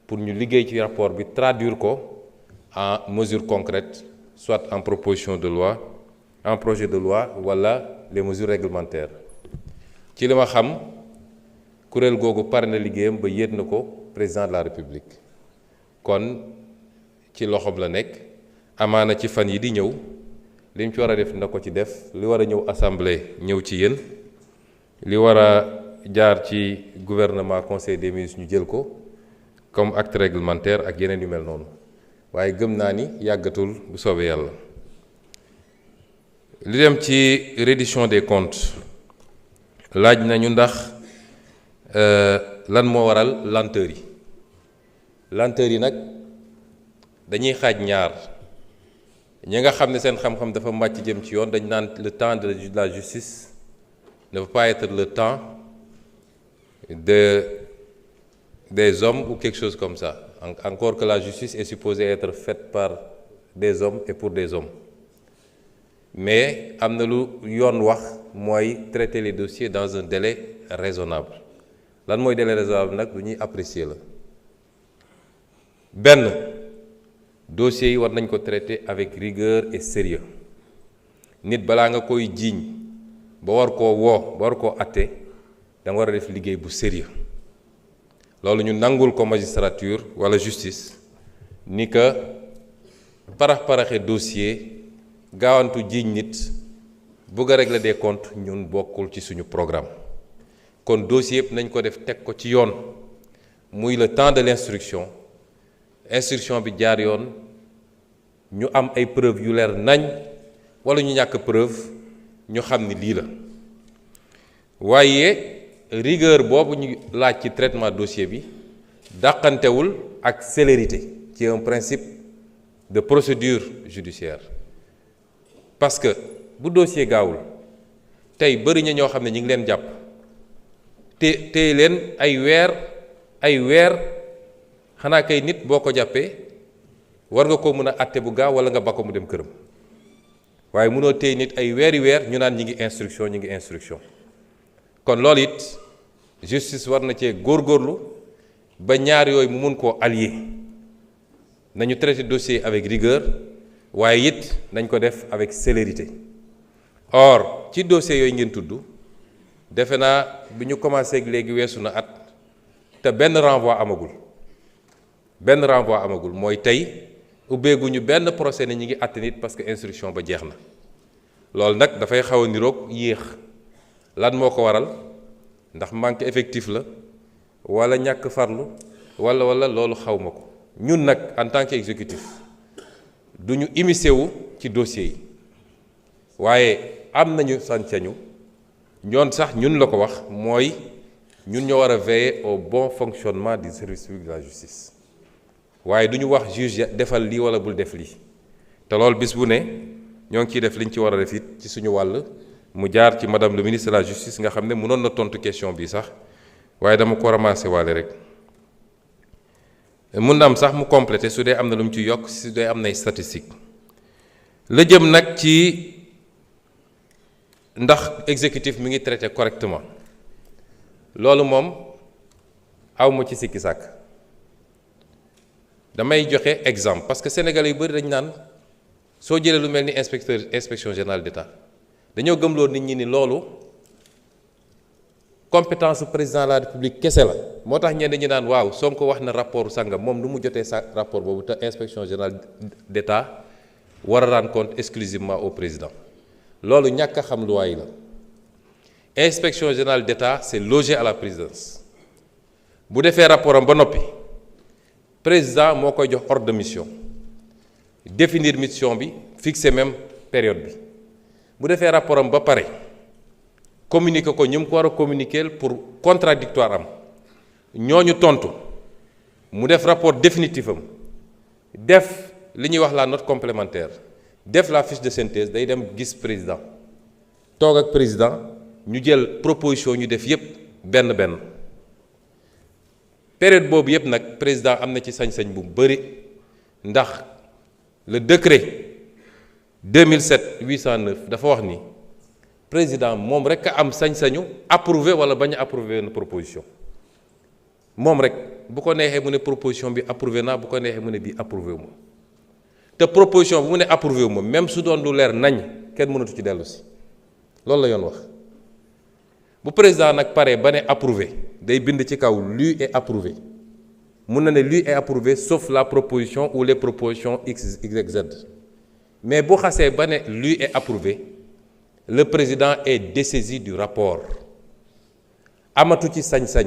pour ñu liggéey ci rapport bi traduire ko en mesures concrètes soit en proposition de loi en projet de loi wala les mesures réglementaires ci li ma xam kuréel googu pare na liggéeyam ba yéet na ko président de la République kon ci loxoom la nekk amaana ci fan yi di ñëw li mu ci war a def na ko ci def li war a ñëw assemblée ñëw ci yéen li war a jaar ci gouvernement conseil des ministres ñu jël ko comme acte réglementaire ak yeneen yu mel noonu waaye gëm naa ni yàggatul bu soobee yàlla. li dem ci reddition des comptes laaj nañu ndax lan moo waral lenteur yi nag dañuy xaaj ñaar ñi nga xam ne seen xam-xam dafa màcc jëm ci yoon dañ naan le temps de la justice ne peut pas être le temps des hommes ou quelque chose comme ça encore que la justice est supposée être faite par des hommes et pour des hommes mais am na lu yoon wax mooy traiter les dossiers dans un délai raisonnable lan mooy délai raisonnable nag lu ñuy apprécier la benn dossiers yi war nañ ko traiter avec rigueur et sérieux nit balaa nga koy jiiñ ba war koo woo ba war koo atte da nga war a def liggéey bu sérieux loolu ñu nangul ko magistrature wala justice ni que parax-paraxe dossier gaawantu jiiñ nit bëgg a régler des comptes ñun bokkul ci suñu programme kon dossier yëpp nañ ko def teg ko ci yoon muy le temps de l'instruction bi jaar yoon ñu am ay preuves yu leer nañ wala ñu ñàkk preuve ñu xam ni lii la waaye rigueur boobu ñu laaj ci traitement dossier bi dàqantewul ak célérité ci un principe de procédure judiciaire parce que bu dossier gaawul tey bëri na ñoo xam ne ñu ngi leen jàpp te tey leen ay weer xanaa kay nit boo ko jàppee war nga ko mën a àtte bu gaaw wala nga ba ko mu dem këram waaye mënoo tey nit ay weeri weer ñu naan ñi ngi instruction kon loolu it justice war na cee góorgóorlu ba ñaar yooyu mu mun koo allier nañu traiter dossier avec rigueur waaye it nañ ko def avec célérité or ci dossier yooyu ngeen tudd defe naa bi ñu commencé ak léegi weesu na at te benn renvoi amagul mooy tey ubbeeguñu benn procès ne ñi ngi àtte nit parce que instruction ba jeex na loolu nag dafay xaw a niroog yéex lan moo ko waral ndax manque effectif la wala ñàkk farlu wala loolu xaw ma ko ñun nag en tant qu'exécutif du ñu immiscé wu ci dossier yi waaye am nañu sañ-sañu ñoon sax ñun la ko wax mooy ñun ñoo war a veiller au bon fonctionnement du service public de la justice waaye du ñu wax juge defal lii wala bul def lii te loolu bis bu ne ñoo ngi ciy def liñ ci war a def it ci suñu wàll mu jaar ci madame le ministre de la justice nga xam ne mënoon na tontu question bi sax waaye dama ko ramassé waale rek mun na am sax mu complété su dee am na lu mu ci yokk su dee am nay statistique la jëm nag ci ndax exécutif mi ngi traité correctement loolu moom awma ci sikki sàkk damay joxe exemple parce que sénégalais yu bëri dañu naan soo jëlee lu mel ni inspection générale d'État dañoo gëmloo nit ñi ni loolu compétence président de la République kese la moo tax ñenn ñi naan waaw Sonko wax na rapport sangam moom nu mu jotee sa rapport boobu te inspection générale d'État war a rendre compte exclusivement au président loolu ñàkk a xam loi yi la inspection générale d'État c'est logé à la présidence bu defee rapport am ba noppi président moo koy jox ordre de mission définir mission bi fixer même période bi bu defee rapport am ba pare communiquer ko ñu mu ko war a communiquer pour contradictoire am ñooñu tontu mu def rapport définitif am def li ñuy wax la note complémentaire def la fiche de synthèse day dem gis président toog ak président ñu jël proposition ñu def yépp benn période boobu yépp nag président am na ci sañ-sañ bu bari ndax le décret 2007-809 dafa wax ni président moom rek a am sañ-sañu approuver wala bañ a approuver une proposition moom rek bu ko neexee mu ne proposition bi approuvé naa bu ko neexee mu ne bii approuvé wu ma te proposition bu mu ne approuvé wu ma même su doon lu leer nañ kenn mënatu ci dellu si loolu la yoon wax bu président nag paree ba ne approuvé day bind ci kaw lu est approuvé mun na ne lu est approuvé sauf la proposition ou les propositions X, Y, Z mais bu xasee ba ne lu est approuvé le président est dessaisi du rapport amatu ci sañ-sañ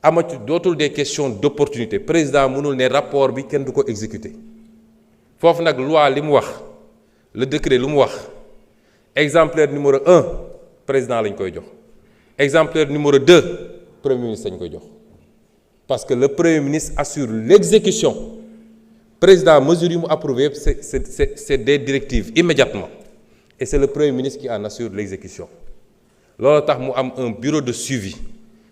amatu dootul des questions d'opportunité président mënul ne rapport bi kenn du ko exécuter foofu nag loi li mu wax le décret lu mu wax exemplaire numéro 1 président lañ koy jox exemplaire numéro 2 premier ministre lañ koy jox parce que le premier ministre assure l'exécution président mesure yi mu approuvé c'est des directives immédiatement et c'est le premier ministre qui en assure l'exécution loolu tax mu am un bureau de suivi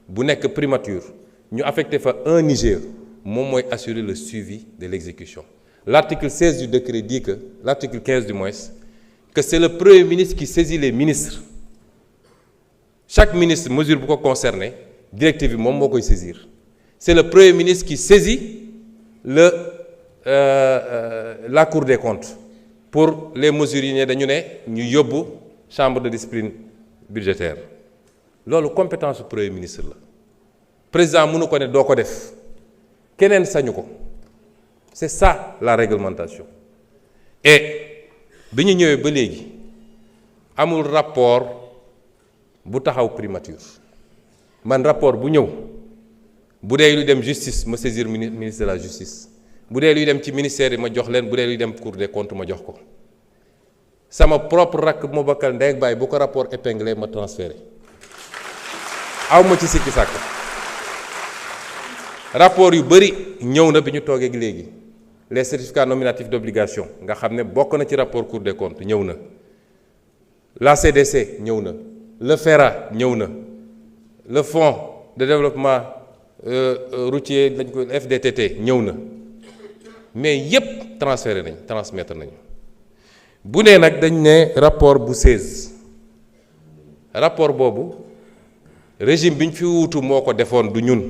bu nekk primature ñu affecté fa un IGE moom mooy assurer le suivi de l'exécution l'article 16 du décret dit que l'article 15 du moins que c'est le premier ministre qui saisit les ministres chaque ministre mesure bu ko concerné directive bi moom moo koy saisir c'est le premier ministre qui saisit la Cour des comptes pour les mesures yi ne dañu ne ñu yóbbu chambre de discipline budgétaire loolu compétence su premier ministre la président mënu ko ne doo ko def keneen sañu ko c'est ça la réglementation et bi ñu ñëwee ba léegi amul rapport bu taxaw primature man rapport bu ñëw bu dee luy dem justice ma saisir ministre de la justice bu dee luy dem ci ministère yi ma jox leen bu dee luy dem Cour des comptes ma jox ko sama propre rakk bu ma bokkal ndey ak baay bu ko rapport épinglé ma transféré aw ma ci sikki sàkk rapport yu bëri ñëw na bi ñu toogee léegi les certificats nominatifs d'obligation nga xam ne bokk na ci rapport Cour des comptes ñëw na la CDC ñëw na le FERA ñëw na le fonds de développement routier dañ ko FDTT ñëw na mais yépp transféré nañ transmettre nañu bu nee nag dañ ne rapport bu 16 rapport boobu régime bi ñu fi wuutu moo ko defoon du ñun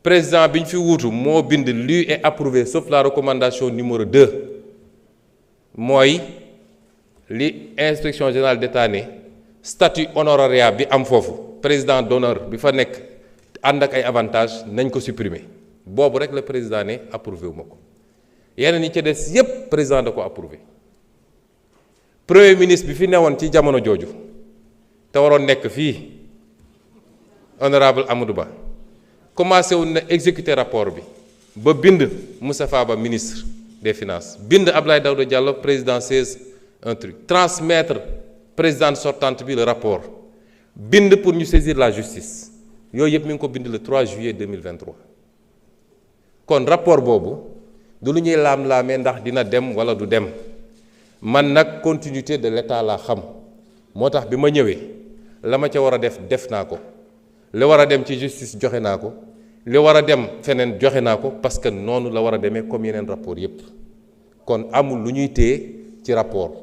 président bi ñu fi wuutu moo bind lu est approuvé sauf la recommandation numéro 2 mooy li inspection générale d'État ne statut honorariat bi am foofu président d'honneur bi fa nekk ànd ak ay avantages nañ ko supprimer boobu rek la président ne approuvé wu ma ko yeneen yi ci des yépp président da ko approuvé premier ministre bi fi newoon ci jamono jooju te waroon nekk fii honorable Amadou Ba commencé woon na exécuter rapport bi ba bind Moustapha Ba ministre des finances bind Abdoulaye Daouda Diallo président 16 un truc transmettre présidente sortante bi le rapport bind pour ñu saisir la justice yooyu yëpp mi ngi ko bind le 3 juillet 2023 kon rapport boobu du lu ñuy laam-laamee ndax dina dem wala du dem man nag continuité de l'état laa xam moo tax bi ma ñëwee la ma ca war a def naa ko li war a dem ci justice joxe naa ko li war a dem feneen joxe naa ko parce que noonu la war a demee comme yeneen rapport yépp kon amul lu ñuy téye ci rapport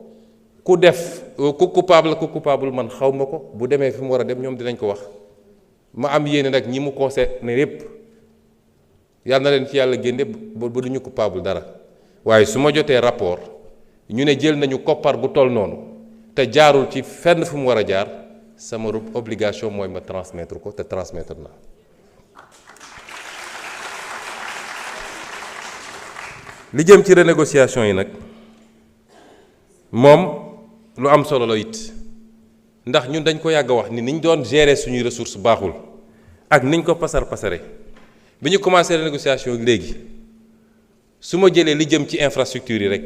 ku def ku coupable man xaw ma ko bu demee fi mu war a dem ñoom dinañ ko wax ma am yéene nag ñi mu concerné yépp yàlla na leen ci yàlla génne ba du ñu coupable dara waaye su ma jotee rapport ñu ne jël nañu koppar bu toll noonu te jaarul ci fenn fu mu war a jaar sama obligation mooy ma transmettre ko te transmettre na li jëm ci renégociation yi nag moom lu am solo la it ndax ñun dañ ko yàgg a wax ni niñ doon gérer suñuy ressources baaxul ak niñ ko pasare bi ñu commencé renégociation léegi su ma jëlee li jëm ci infrastructure yi rek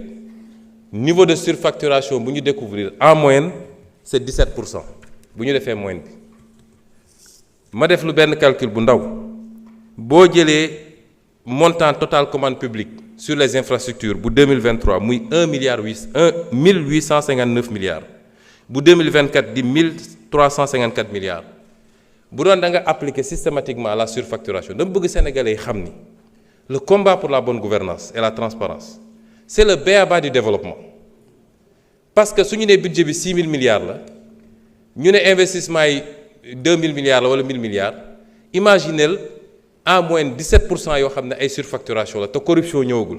niveau de surfacturation bu ñu découvrir en moyenne c'est 17% bu ñu defee moyenne bi ma def lu benn calcul bu ndaw boo jëlee montant total commande publique sur les infrastructures bu 2023 muy 1859 milliards bu 2024 di 1354 milliards bu doon da nga appliquer systématiquement la surfacturation dama bëgg sénégalais yi xam ni le combat pour la bonne gouvernance et la transparence c'est le b.a.-ba du développement parce que su ñu nee budget bi 6 000 milliards la ñu ne investissement yi 2 000 milliards la wala 1 000 milliards imaginez en moyenne 17% yoo xam ne ay surfacturation la te corruption ñëwagul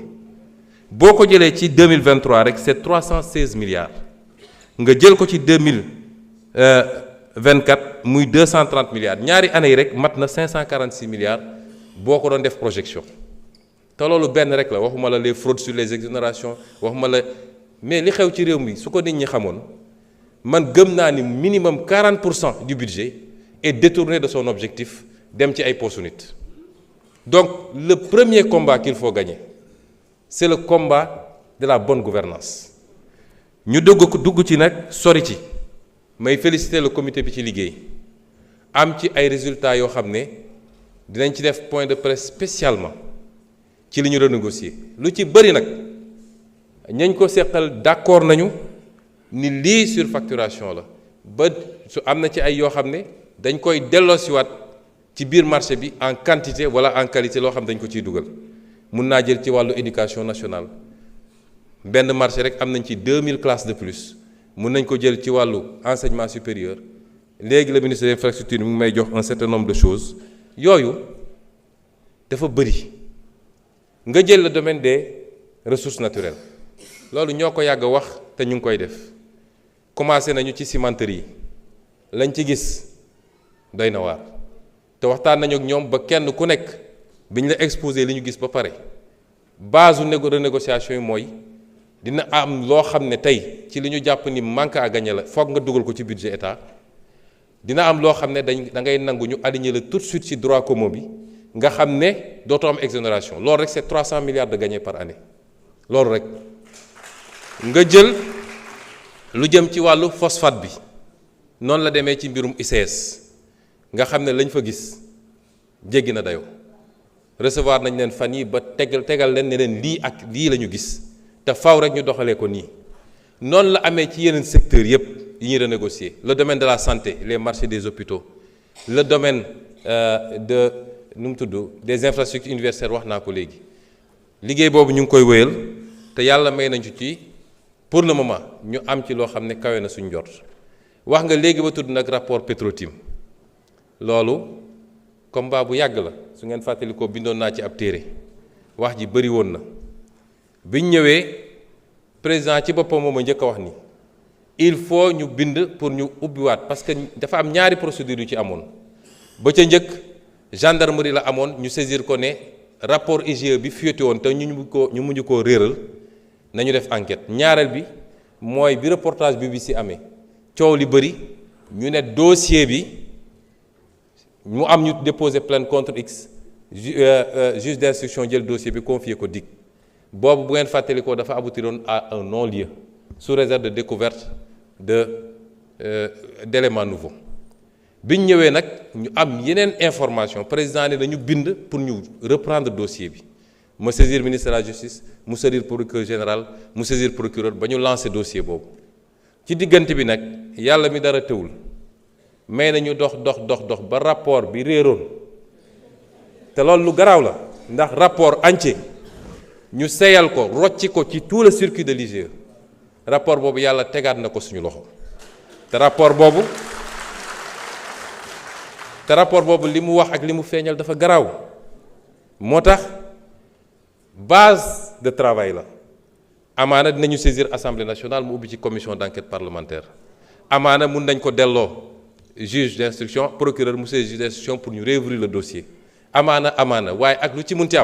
boo ko jëlee ci 2023 rek c'est 316 milliards nga jël ko ci 2024 muy 230 milliards ñaari année yi rek mat na 546 milliards boo ko doon def projection te loolu benn rek la waxuma la les fraudes sur les exonérations waxuma la mais li xew ci réew mi su ko nit ñi xamoon man gëm naa ni minimum 40% du budget est détourné de son objectif dem ci ay postu nit donc le premier combat qu'il faut gagner c'est le combat de la bonne gouvernance ñu dugg ci nag sori ci may féliciter le comité bi ci liggéey am ci ay résultats yoo xam ne dinañ ci def point de presse spécialement ci li ñu renégocier lu ci bëri nag ñañ ko seqal d'accord nañu ni lii surfacturation la ba su am na ci ay yoo xam ne dañ koy delloosiwaat ci biir marché bi en quantité wala en qualité loo xam dañ ko ciy dugal mun naa jël ci wàllu éducation nationale benn marché rek am nañ ci 2000 classes de plus mun nañ ko jël ci wàllu enseignement supérieur léegi le ministre des infrastructures mu ngi may jox un certain nombre de choses yooyu dafa bëri nga jël le domaine des ressources naturelles loolu ñoo ko yàgg a wax te ñu ngi koy def commencé nañu ci cimenterie yi lañ ci gis doy na waar te waxtaan nañu ak ñoom ba kenn ku nekk bi ñu la exposé li ñu gis ba pare base renégociation yi mooy dina am loo xam ne tey ci li ñu jàpp ni manque à gagner la foog nga dugal ko ci budget état dina am loo xam ne da ngay nangu ñu aligner la tout de suite ci droit commun bi nga xam ne dootoo am exonération loolu rek c'est 300 milliards de gagnés par année loolu rek nga jël lu jëm ci wàllu phosphate bi noonu la demee ci mbirum ICS nga xam ne lañ fa gis jéggi na dayoo recevoir nañ leen fan yi ba tegal leen ne leen lii ak lii la ñu gis te faw rek ñu doxalee ko nii noonu la amee ci yeneen secteurs yépp yi ñuy renégocier le domaine de la santé les marchés des hôpitaux le domaine des infrastructures universitaires wax naa ko léegi liggéey boobu ñu ngi koy wéyal te yàlla may nañu ci pour le moment ñu am ci loo xam ne kawe na suñ jot wax nga léegi ba tudd nag rapport Petro-Tim loolu combat bu yàgg la su ngeen fàttali ko bindoon naa ci ab téere wax ji bëri woon na biñ ñëwee président ci boppam moom a njëkk a wax ni il faut ñu bind pour ñu ubbiwaat parce que dafa am ñaari procédures yu ci amoon ba ca njëkk gendarmerie la amoon ñu saisir ko ne rapport IGE bi fuité woon te ñu mujj koo réeral nañu def enquête ñaareel bi mooy bi reportage BBC amee coow li bëri ñu ne dossier bi mu am ñu déposer plainte contre X juge d'instruction jël dossier bi confier ko DIC boobu bu ngeen fàttali ko dafa aboutiroon à un non-lieu sous réserve de découverte d'éléments nouveaux biñ ñëwee nag ñu am yeneen information président ne dañu bind pour ñu reprendre dossier bi ma saisir ministre de la justice mu saisir procureur général mu saisir procureur ba ñu lancer dossier boobu ci diggante bi nag yàlla mi dara tëwul may nañu dox ba rapport bi réeroon te loolu lu garaaw la ndax rapport entier ñu seyal ko rocci ko ci tout le circuit de l'IGE rapport boobu yàlla tegaat na ko suñu loxo te rapport boobu li mu wax ak li mu feeñal dafa garaaw moo tax base de travail la amaana dinañu saisir assemblée nationale mu ubbi ci commission d'enquête parlementaire amaana mun nañ ko delloo juge d'instruction procureur mu saisir juge d'instruction pour ñu réouvrir le dossier amaana waaye ak lu ci munti am